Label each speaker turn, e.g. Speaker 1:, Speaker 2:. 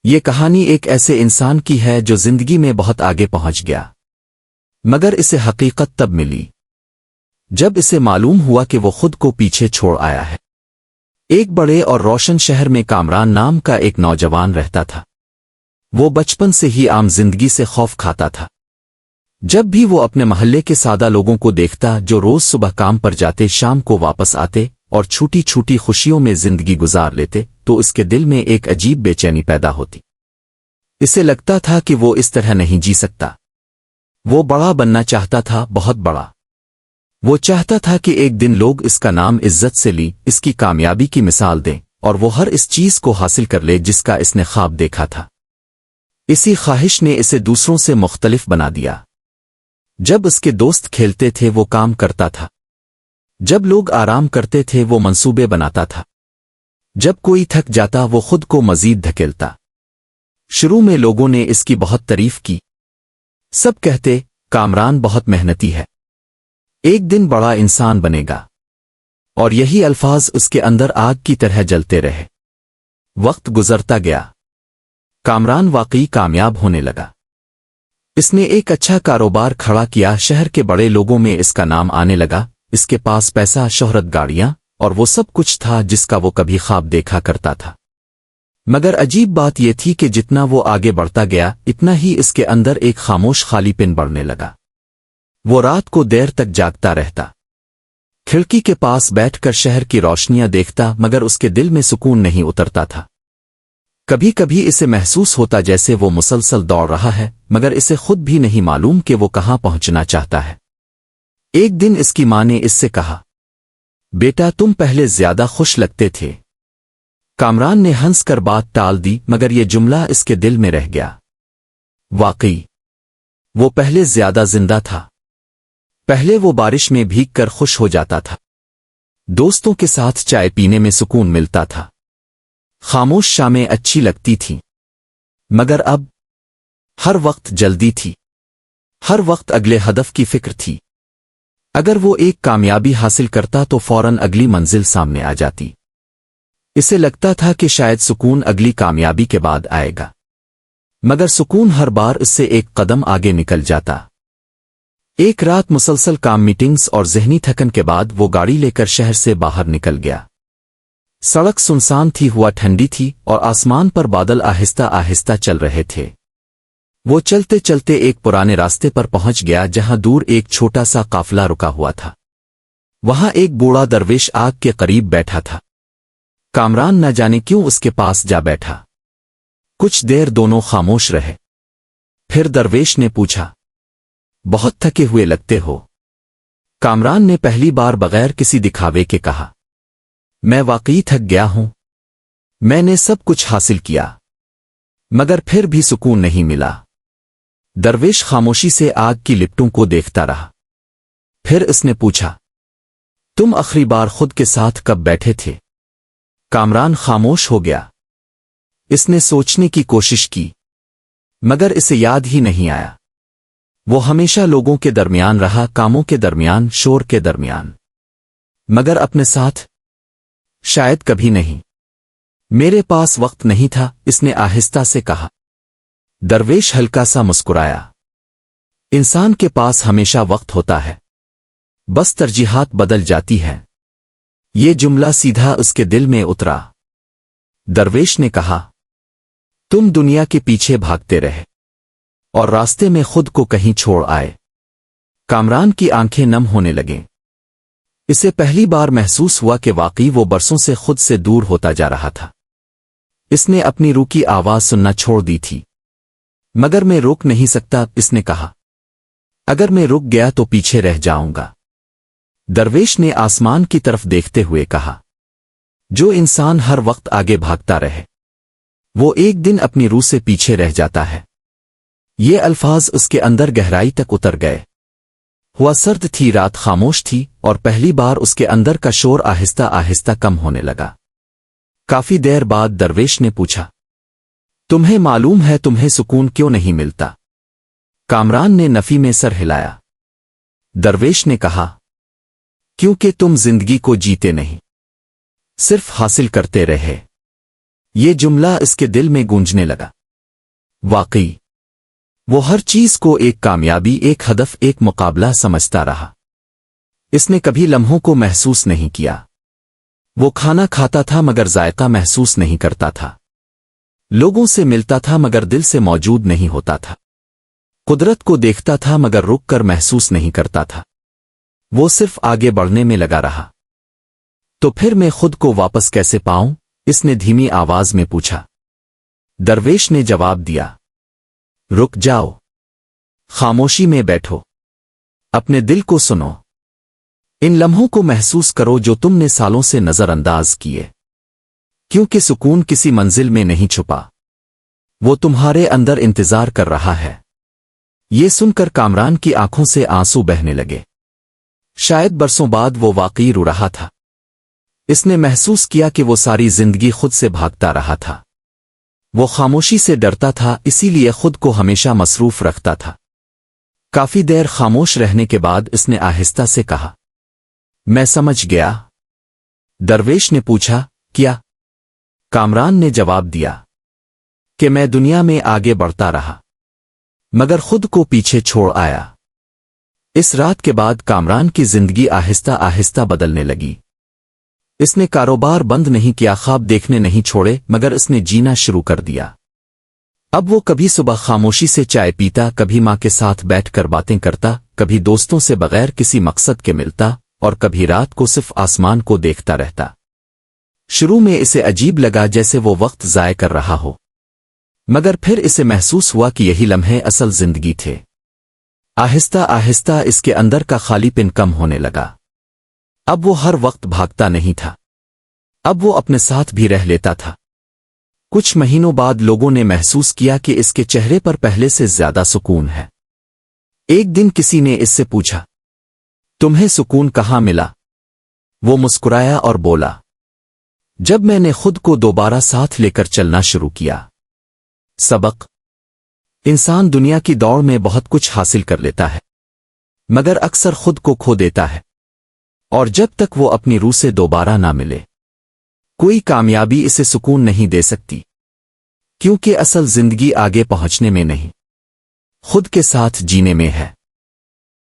Speaker 1: یہ کہانی ایک ایسے انسان کی ہے جو زندگی میں بہت آگے پہنچ گیا، مگر اسے حقیقت تب ملی جب اسے معلوم ہوا کہ وہ خود کو پیچھے چھوڑ آیا ہے۔ ایک بڑے اور روشن شہر میں کامران نام کا ایک نوجوان رہتا تھا۔ وہ بچپن سے ہی عام زندگی سے خوف کھاتا تھا۔ جب بھی وہ اپنے محلے کے سادہ لوگوں کو دیکھتا جو روز صبح کام پر جاتے، شام کو واپس آتے اور چھوٹی چھوٹی خوشیوں میں زندگی گزار لیتے، تو اس کے دل میں ایک عجیب بے چینی پیدا ہوتی۔ اسے لگتا تھا کہ وہ اس طرح نہیں جی سکتا۔ وہ بڑا بننا چاہتا تھا، بہت بڑا۔ وہ چاہتا تھا کہ ایک دن لوگ اس کا نام عزت سے لی، اس کی کامیابی کی مثال دیں، اور وہ ہر اس چیز کو حاصل کر لے جس کا اس نے خواب دیکھا تھا۔ اسی خواہش نے اسے دوسروں سے مختلف بنا دیا۔ جب اس کے دوست کھیلتے تھے وہ کام کرتا تھا، جب لوگ آرام کرتے تھے وہ منصوبے بناتا تھا، جب کوئی تھک جاتا وہ خود کو مزید دھکیلتا۔ شروع میں لوگوں نے اس کی بہت تعریف کی۔ سب کہتے کامران بہت محنتی ہے، ایک دن بڑا انسان بنے گا، اور یہی الفاظ اس کے اندر آگ کی طرح جلتے رہے۔ وقت گزرتا گیا، کامران واقعی کامیاب ہونے لگا۔ اس نے ایک اچھا کاروبار کھڑا کیا، شہر کے بڑے لوگوں میں اس کا نام آنے لگا۔ اس کے پاس پیسہ، شہرت، گاڑیاں اور وہ سب کچھ تھا جس کا وہ کبھی خواب دیکھا کرتا تھا۔ مگر عجیب بات یہ تھی کہ جتنا وہ آگے بڑھتا گیا اتنا ہی اس کے اندر ایک خاموش خالی پن بڑھنے لگا۔ وہ رات کو دیر تک جاگتا رہتا، کھڑکی کے پاس بیٹھ کر شہر کی روشنیاں دیکھتا، مگر اس کے دل میں سکون نہیں اترتا تھا۔ کبھی کبھی اسے محسوس ہوتا جیسے وہ مسلسل دوڑ رہا ہے، مگر اسے خود بھی نہیں معلوم کہ وہ کہاں پہنچنا چاہتا ہے۔ ایک دن اس کی ماں نے اس سے کہا، بیٹا تم پہلے زیادہ خوش لگتے تھے۔ کامران نے ہنس کر بات ٹال دی، مگر یہ جملہ اس کے دل میں رہ گیا۔ واقعی وہ پہلے زیادہ زندہ تھا۔ پہلے وہ بارش میں بھیگ کر خوش ہو جاتا تھا، دوستوں کے ساتھ چائے پینے میں سکون ملتا تھا، خاموش شامیں اچھی لگتی تھیں۔ مگر اب ہر وقت جلدی تھی، ہر وقت اگلے ہدف کی فکر تھی۔ اگر وہ ایک کامیابی حاصل کرتا تو فوراً اگلی منزل سامنے آ جاتی۔ اسے لگتا تھا کہ شاید سکون اگلی کامیابی کے بعد آئے گا، مگر سکون ہر بار اس سے ایک قدم آگے نکل جاتا۔ ایک رات مسلسل کام، میٹنگز اور ذہنی تھکن کے بعد وہ گاڑی لے کر شہر سے باہر نکل گیا۔ سڑک سنسان تھی، ہوا ٹھنڈی تھی، اور آسمان پر بادل آہستہ آہستہ چل رہے تھے۔ وہ چلتے چلتے ایک پرانے راستے پر پہنچ گیا جہاں دور ایک چھوٹا سا قافلہ رکا ہوا تھا۔ وہاں ایک بوڑھا درویش آگ کے قریب بیٹھا تھا۔ کامران نہ جانے کیوں اس کے پاس جا بیٹھا۔ کچھ دیر دونوں خاموش رہے، پھر درویش نے پوچھا، بہت تھکے ہوئے لگتے ہو؟ کامران نے پہلی بار بغیر کسی دکھاوے کے کہا، میں واقعی تھک گیا ہوں۔ میں نے سب کچھ حاصل کیا، مگر پھر بھی سکون نہیں ملا۔ درویش خاموشی سے آگ کی لپٹوں کو دیکھتا رہا۔ پھر اس نے پوچھا، تم آخری بار خود کے ساتھ کب بیٹھے تھے؟ کامران خاموش ہو گیا۔ اس نے سوچنے کی کوشش کی، مگر اسے یاد ہی نہیں آیا۔ وہ ہمیشہ لوگوں کے درمیان رہا، کاموں کے درمیان، شور کے درمیان، مگر اپنے ساتھ شاید کبھی نہیں۔ میرے پاس وقت نہیں تھا، اس نے آہستہ سے کہا۔ درویش ہلکا سا مسکرایا۔ انسان کے پاس ہمیشہ وقت ہوتا ہے، بس ترجیحات بدل جاتی ہیں۔ یہ جملہ سیدھا اس کے دل میں اترا۔ درویش نے کہا، تم دنیا کے پیچھے بھاگتے رہے اور راستے میں خود کو کہیں چھوڑ آئے۔ کامران کی آنکھیں نم ہونے لگیں۔ اسے پہلی بار محسوس ہوا کہ واقعی وہ برسوں سے خود سے دور ہوتا جا رہا تھا۔ اس نے اپنی روح کی آواز سننا چھوڑ دی تھی۔ مگر میں روک نہیں سکتا، اس نے کہا۔ اگر میں رک گیا تو پیچھے رہ جاؤں گا۔ درویش نے آسمان کی طرف دیکھتے ہوئے کہا، جو انسان ہر وقت آگے بھاگتا رہے وہ ایک دن اپنی روح سے پیچھے رہ جاتا ہے۔ یہ الفاظ اس کے اندر گہرائی تک اتر گئے۔ ہوا سرد تھی، رات خاموش تھی، اور پہلی بار اس کے اندر کا شور آہستہ آہستہ کم ہونے لگا۔ کافی دیر بعد درویش نے پوچھا، تمہیں معلوم ہے تمہیں سکون کیوں نہیں ملتا؟ کامران نے نفی میں سر ہلایا۔ درویش نے کہا، کیونکہ تم زندگی کو جیتے نہیں، صرف حاصل کرتے رہے۔ یہ جملہ اس کے دل میں گونجنے لگا۔ واقعی وہ ہر چیز کو ایک کامیابی، ایک ہدف، ایک مقابلہ سمجھتا رہا۔ اس نے کبھی لمحوں کو محسوس نہیں کیا۔ وہ کھانا کھاتا تھا مگر ذائقہ محسوس نہیں کرتا تھا، لوگوں سے ملتا تھا مگر دل سے موجود نہیں ہوتا تھا، قدرت کو دیکھتا تھا مگر رک کر محسوس نہیں کرتا تھا۔ وہ صرف آگے بڑھنے میں لگا رہا۔ تو پھر میں خود کو واپس کیسے پاؤں؟ اس نے دھیمی آواز میں پوچھا۔ درویش نے جواب دیا، رک جاؤ، خاموشی میں بیٹھو، اپنے دل کو سنو، ان لمحوں کو محسوس کرو جو تم نے سالوں سے نظر انداز کیے، کیونکہ سکون کسی منزل میں نہیں چھپا، وہ تمہارے اندر انتظار کر رہا ہے۔ یہ سن کر کامران کی آنکھوں سے آنسو بہنے لگے۔ شاید برسوں بعد وہ واقعی رو رہا تھا۔ اس نے محسوس کیا کہ وہ ساری زندگی خود سے بھاگتا رہا تھا۔ وہ خاموشی سے ڈرتا تھا، اسی لیے خود کو ہمیشہ مصروف رکھتا تھا۔ کافی دیر خاموش رہنے کے بعد اس نے آہستہ سے کہا، میں سمجھ گیا۔ درویش نے پوچھا، کیا؟ کامران نے جواب دیا کہ میں دنیا میں آگے بڑھتا رہا مگر خود کو پیچھے چھوڑ آیا۔ اس رات کے بعد کامران کی زندگی آہستہ آہستہ بدلنے لگی۔ اس نے کاروبار بند نہیں کیا، خواب دیکھنے نہیں چھوڑے، مگر اس نے جینا شروع کر دیا۔ اب وہ کبھی صبح خاموشی سے چائے پیتا، کبھی ماں کے ساتھ بیٹھ کر باتیں کرتا، کبھی دوستوں سے بغیر کسی مقصد کے ملتا، اور کبھی رات کو صرف آسمان کو دیکھتا رہتا۔ شروع میں اسے عجیب لگا، جیسے وہ وقت ضائع کر رہا ہو، مگر پھر اسے محسوس ہوا کہ یہی لمحے اصل زندگی تھے۔ آہستہ آہستہ اس کے اندر کا خالی پن کم ہونے لگا۔ اب وہ ہر وقت بھاگتا نہیں تھا، اب وہ اپنے ساتھ بھی رہ لیتا تھا۔ کچھ مہینوں بعد لوگوں نے محسوس کیا کہ اس کے چہرے پر پہلے سے زیادہ سکون ہے۔ ایک دن کسی نے اس سے پوچھا، تمہیں سکون کہاں ملا؟ وہ مسکرایا اور بولا، جب میں نے خود کو دوبارہ ساتھ لے کر چلنا شروع کیا۔ سبق: انسان دنیا کی دوڑ میں بہت کچھ حاصل کر لیتا ہے مگر اکثر خود کو کھو دیتا ہے، اور جب تک وہ اپنی روح سے دوبارہ نہ ملے کوئی کامیابی اسے سکون نہیں دے سکتی، کیونکہ اصل زندگی آگے پہنچنے میں نہیں، خود کے ساتھ جینے میں ہے۔